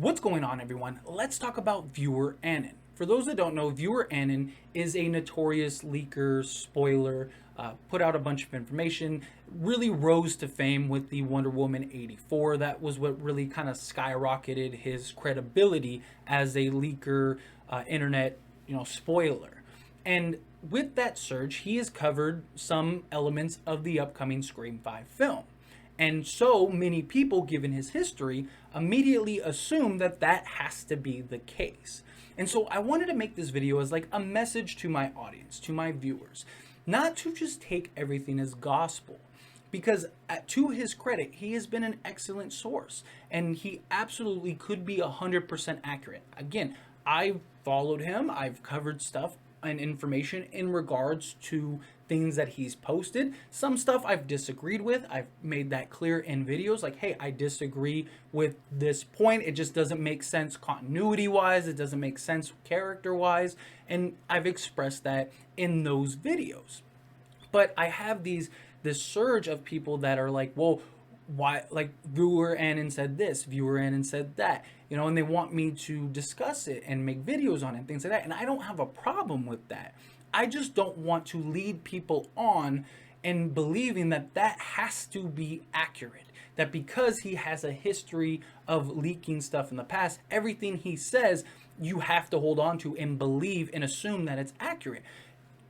What's going on, everyone? Let's talk about Vieweranon. For those that don't know, Vieweranon is a notorious leaker, spoiler, put out a bunch of information, really rose to fame with the Wonder Woman 84. That was what really kind of skyrocketed his credibility as a leaker, internet, spoiler. And with that surge, he has covered some elements of the upcoming Scream 5 film. And so many people, given his history, immediately assume that that has to be the case. And so I wanted to make this video as like a message to my audience, to my viewers, not to just take everything as gospel. Because to his credit, he has been an excellent source and he absolutely could be 100% accurate. Again, I followed him, I've covered stuff and information in regards to things that he's posted. Some stuff I've disagreed with. I've made that clear in videos like, hey, I disagree with this point. It just doesn't make sense continuity wise. It doesn't make sense character wise. And I've expressed that in those videos. But I have this surge of people that are like, well, why, like, Vieweranon said this, Vieweranon said that, and they want me to discuss it and make videos on it and things like that. And I don't have a problem with that. I just don't want to lead people on in believing that that has to be accurate. That because he has a history of leaking stuff in the past, everything he says, you have to hold on to and believe and assume that it's accurate.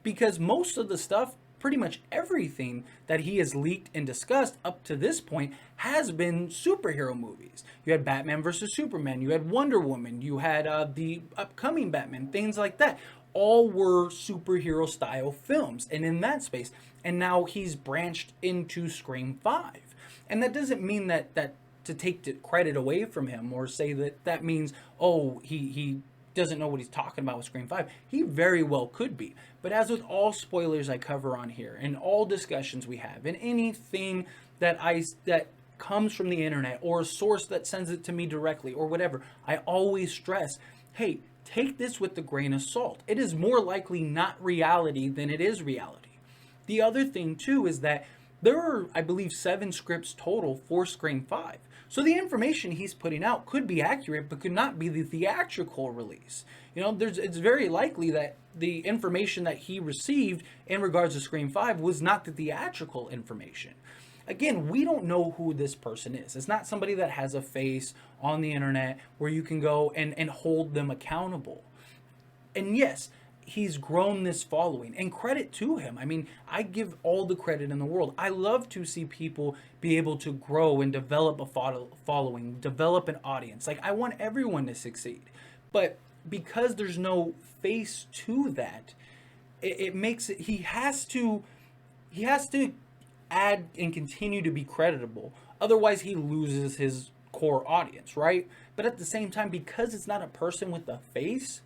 Because most of the stuff, pretty much everything that he has leaked and discussed up to this point has been superhero movies. You had Batman versus Superman, you had Wonder Woman, you had the upcoming Batman, things like that. All were superhero style films and in that space. And now he's branched into Scream 5. And that doesn't mean that to take the credit away from him or say that means, oh, he doesn't know what he's talking about with Scream 5. He very well could be. But as with all spoilers I cover on here and all discussions we have and anything that comes from the internet or a source that sends it to me directly or whatever, I always stress, hey, take this with a grain of salt. It is more likely not reality than it is reality. The other thing too is that there are, I believe, 7 scripts total for Scream 5. So the information he's putting out could be accurate, but could not be the theatrical release. It's very likely that the information that he received in regards to Scream 5 was not the theatrical information. Again, we don't know who this person is. It's not somebody that has a face on the internet where you can go and hold them accountable. And yes, he's grown this following and credit to him. I mean, I give all the credit in the world. I love to see people be able to grow and develop a following, develop an audience. Like, I want everyone to succeed. But because there's no face to that, it makes it, he has to add and continue to be creditable. Otherwise, he loses his core audience, right? But at the same time, because it's not a person with a face,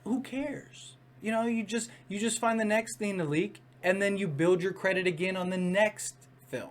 who cares? You just find the next thing to leak and then you build your credit again on the next film.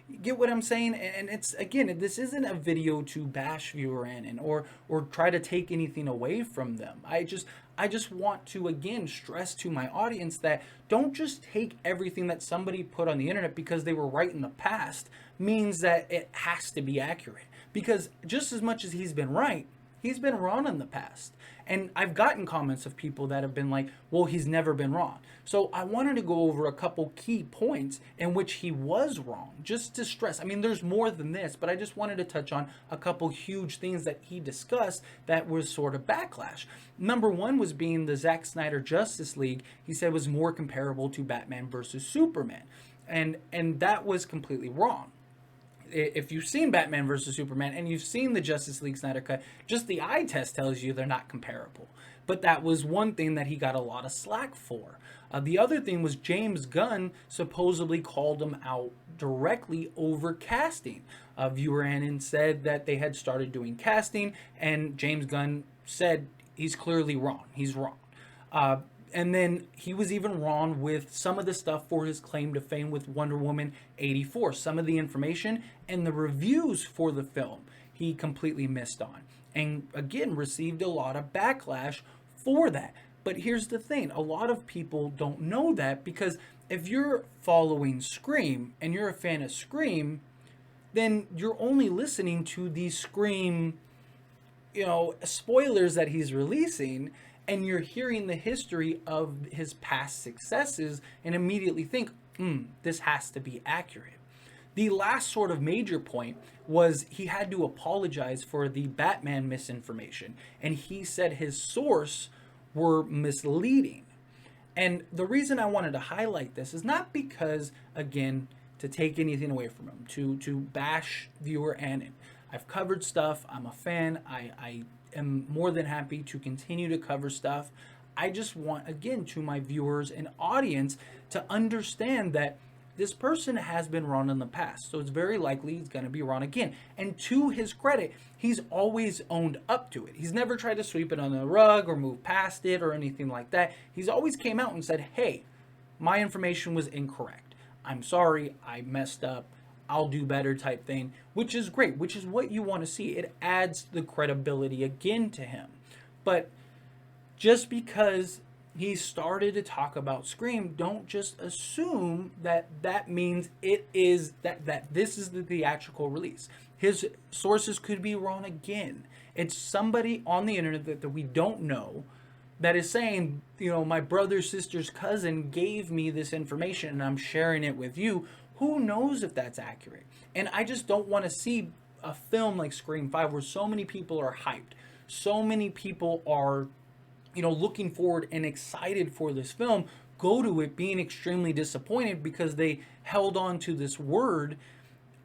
You get what I'm saying? And it's, again, this isn't a video to bash Vieweranon or try to take anything away from them. I just want to, again, stress to my audience that don't just take everything that somebody put on the internet because they were right in the past means that it has to be accurate. Because just as much as he's been right, he's been wrong in the past. And I've gotten comments of people that have been like, well, he's never been wrong. So I wanted to go over a couple key points in which he was wrong, just to stress. I mean, there's more than this, but I just wanted to touch on a couple huge things that he discussed that was sort of backlash. Number one was being the Zack Snyder Justice League, he said was more comparable to Batman versus Superman. And that was completely wrong. If you've seen Batman versus Superman and you've seen the Justice League Snyder Cut, just the eye test tells you they're not comparable. But that was one thing that he got a lot of slack for. The other thing was James Gunn supposedly called him out directly over casting. Vieweranon said that they had started doing casting, and James Gunn said he's clearly wrong. He's wrong. And then he was even wrong with some of the stuff for his claim to fame with Wonder Woman 84. Some of the information and the reviews for the film he completely missed on. And again, received a lot of backlash for that. But here's the thing. A lot of people don't know that because if you're following Scream and you're a fan of Scream, then you're only listening to the Scream spoilers that he's releasing, and you're hearing the history of his past successes and immediately think, this has to be accurate. The last sort of major point was he had to apologize for the Batman misinformation, and he said his source were misleading. And the reason I wanted to highlight this is not because, again, to take anything away from him, to bash Vieweranon. I've covered stuff. I'm a fan. I am more than happy to continue to cover stuff. I just want, again, to my viewers and audience to understand that this person has been wrong in the past, so it's very likely he's going to be wrong again. And to his credit, he's always owned up to it. He's never tried to sweep it under the rug or move past it or anything like that. He's always came out and said, hey, my information was incorrect. I'm sorry, I messed up. I'll do better type thing, which is great, which is what you want to see. It adds the credibility again to him. But just because he started to talk about Scream, don't just assume that that means it is that this is the theatrical release. His sources could be wrong again. It's somebody on the internet that we don't know that is saying, my brother, sister's cousin gave me this information and I'm sharing it with you. Who knows if that's accurate? And I just don't want to see a film like Scream 5 where so many people are hyped. So many people are looking forward and excited for this film, go to it being extremely disappointed because they held on to this word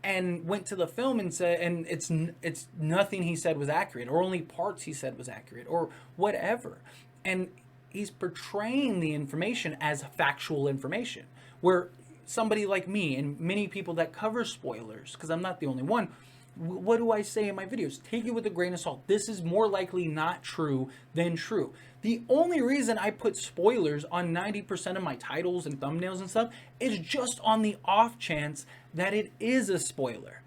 and went to the film and said, and it's nothing he said was accurate, or only parts he said was accurate, or whatever. And he's portraying the information as factual information, where somebody like me and many people that cover spoilers, because I'm not the only one, what do I say in my videos? Take it with a grain of salt. This is more likely not true than true. The only reason I put spoilers on 90% of my titles and thumbnails and stuff is just on the off chance that it is a spoiler.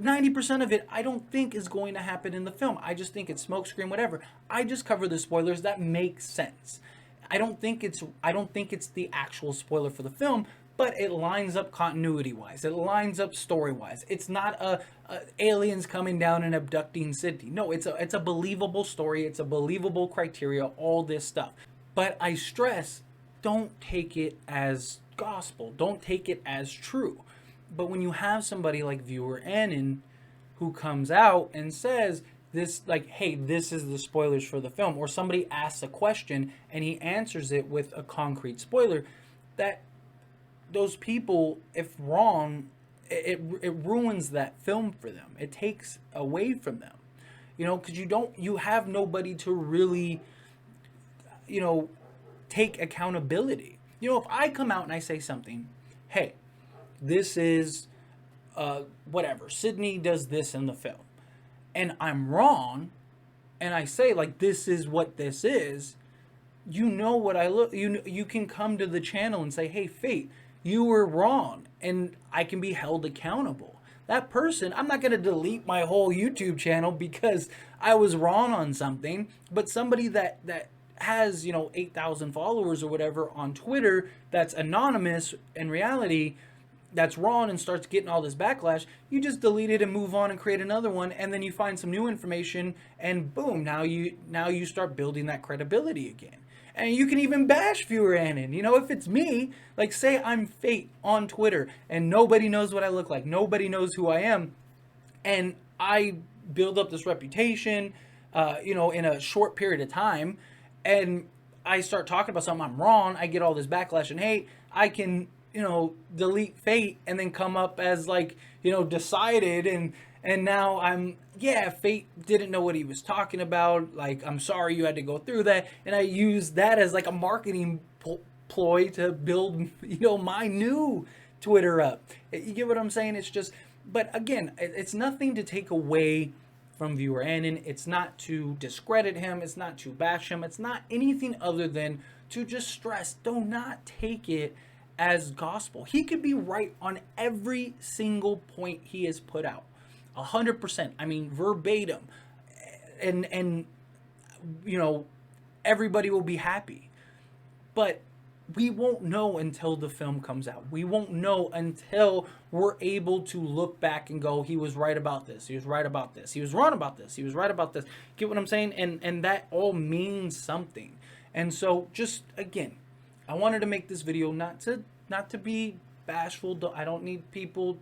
90% of it I don't think is going to happen in the film. I just think it's smokescreen, whatever. I just cover the spoilers that make sense. I don't think it's the actual spoiler for the film, but it lines up continuity-wise. It lines up story-wise. It's not aliens coming down and abducting Sydney. No, it's a believable story. It's a believable criteria, all this stuff. But I stress, don't take it as gospel. Don't take it as true. But when you have somebody like Vieweranon who comes out and says this, like, hey, this is the spoilers for the film, or somebody asks a question and he answers it with a concrete spoiler, that those people, if wrong, it ruins that film for them. It takes away from them, because you have nobody to really, take accountability. If I come out and I say something, hey, this is, whatever, Sydney does this in the film, and I'm wrong, and I say, like, this is what this is, what I look, you can come to the channel and say, hey, Fate, you were wrong, and I can be held accountable. That person, I'm not going to delete my whole YouTube channel because I was wrong on something, but somebody that has, 8,000 followers or whatever on Twitter that's anonymous, in reality, that's wrong and starts getting all this backlash, you just delete it and move on and create another one, and then you find some new information, and boom, now you start building that credibility again. And you can even bash Vieweranon. If it's me, like, say I'm Fate on Twitter and nobody knows what I look like, nobody knows who I am, and I build up this reputation, in a short period of time, and I start talking about something I'm wrong, I get all this backlash and hate, I can, delete Fate and then come up as, like, decided, and now Fate didn't know what he was talking about. Like, I'm sorry you had to go through that. And I use that as like a marketing ploy to build, my new Twitter up. You get what I'm saying? It's just, but again, it's nothing to take away from Vieweranon. It's not to discredit him. It's not to bash him. It's not anything other than to just stress, do not take it as gospel. He could be right on every single point he has put out. 100%. I mean, verbatim. And everybody will be happy. But we won't know until the film comes out. We won't know until we're able to look back and go, he was right about this. He was right about this. He was wrong about this. He was right about this. Get what I'm saying? And that all means something. And so just again, I wanted to make this video not to be bashful. I don't need people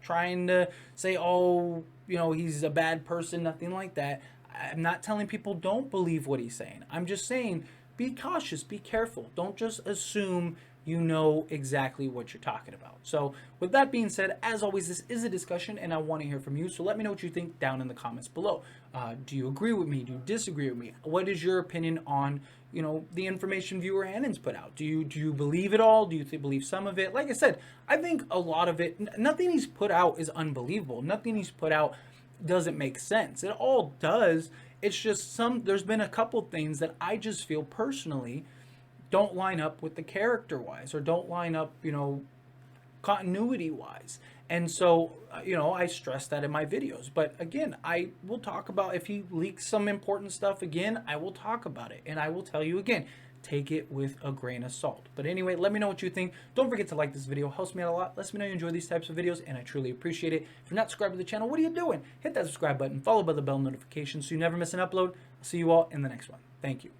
trying to say, oh, he's a bad person, nothing like that. I'm not telling people don't believe what he's saying. I'm just saying be cautious, be careful. Don't just assume you know exactly what you're talking about. So with that being said, as always, this is a discussion and I want to hear from you. So let me know what you think down in the comments below. Do you agree with me? Do you disagree with me? What is your opinion on the information Vieweranon's put out? Do you believe it all? Do you believe some of it? Like I said, I think a lot of it, nothing he's put out is unbelievable. Nothing he's put out doesn't make sense. It all does. It's just there's been a couple things that I just feel personally don't line up with the character wise, or don't line up, continuity wise. And so, I stress that in my videos. But again, I will talk about, if he leaks some important stuff again, I will talk about it. And I will tell you again, take it with a grain of salt. But anyway, let me know what you think. Don't forget to like this video. It helps me out a lot. Lets me know you enjoy these types of videos, and I truly appreciate it. If you're not subscribed to the channel, what are you doing? Hit that subscribe button, followed by the bell notification so you never miss an upload. I'll see you all in the next one. Thank you.